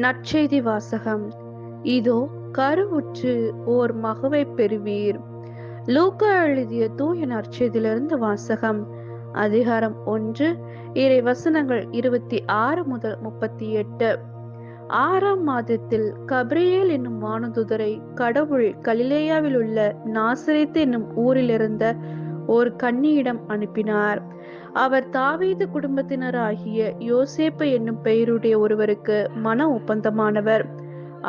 நற்செய்தி வாசகம். இதோ கருவுற்று ஓர் மகவை பெறுவீர். லூக்கா எழுதிய தூய நற்செய்தியிலிருந்து வாசகம். அதிகாரம் 1, இறை வசனங்கள் 26 முதல் 38. 6ஆம் மாதத்தில் கபிரியேல் என்னும் வானதூதரை கடவுள் கலிலேயாவில் உள்ள நாசரேத்து என்னும் ஊரிலிருந்த ஒரு கன்னியிடம் அனுப்பினார். அவர் தாவீது குடும்பத்தினராகிய யோசேப்பு என்னும் பெயருடைய ஒருவருக்கு மன ஒப்பந்தமானவர்.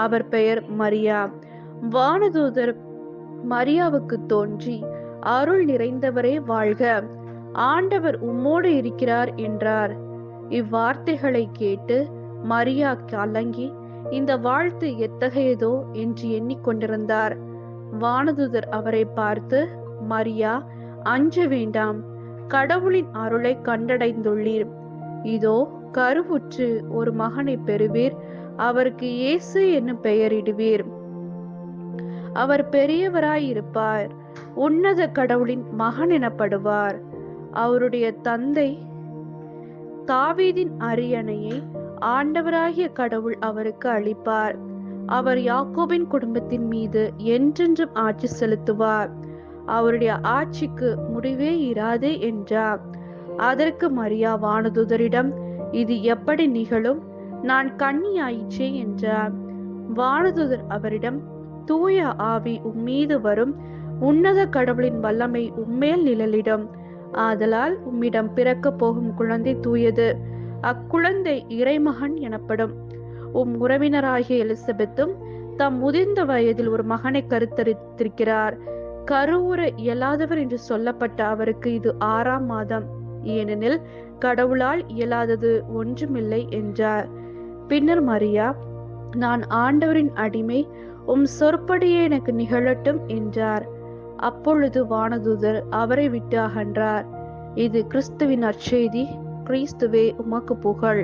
அவர் பெயர் மரியா. வானதூதர் மரியாவுக்கு தோன்றி, அருள் நிறைந்தவரே வாழ்க, ஆண்டவர் உம்மோடு இருக்கிறார் என்றார். இவ்வார்த்தைகளை கேட்டு மரியா கலங்கி, இந்த வாழ்த்து எத்தகையதோ என்று எண்ணிக்கொண்டிருந்தார். வானதூதர் அவரை பார்த்து, மரியா, அஞ்ச வேண்டாம், கடவுளின் அருளை கண்டடைந்துள்ளீர். இதோ கருவுற்று ஒரு மகனை பெறுவீர். அவருக்கு இயேசு என்னும் பெயரிடுவீர். அவர் பெரியவராயிருப்பார், உன்னத கடவுளின் மகன் எனப்படுவார். அவருடைய தந்தை தாவீதின் அரியணையை ஆண்டவராகிய கடவுள் அவருக்கு அளிப்பார். அவர் யாக்கோபின் குடும்பத்தின் மீது என்றென்றும் ஆட்சி செலுத்துவார். அவருடைய ஆட்சிக்கு முடிவே இராது என்றார். அதற்கு மரியா வானதூதரிடம், இது எப்படி நிகழும்? நான் கன்னி ஆயிற்றே என்றார். வானதூதர் அவரிடம், தூய ஆவி உம்மீது வரும், உன்னத கடவுளின் வல்லமை உம்மேல் நிழலிடும். ஆதலால் உம்மிடம் பிறக்க போகும் குழந்தை தூயது. அக்குழந்தை இறைமகன் எனப்படும். உறவினராகிய எலிசபெத்தும் தம் முதிர்ந்த வயதில் ஒரு மகனை கருத்தரித்திருக்கிறார். கருவுற இயலாதவர் என்று சொல்லப்பட்ட அவருக்கு இது 6ஆம் மாதம், ஏனெனில் கடவுளால் இயலாதது ஒன்றுமில்லை என்றார். பின்னர் மரியா, நான் ஆண்டவரின் அடிமை, உம் சொற்படியே எனக்கு நிகழட்டும் என்றார். அப்பொழுது வானதூதர் அவரை விட்டு அகன்றார். இது கிறிஸ்துவின் நற்செய்தி. கிறிஸ்துவே உமக்கு புகழ்.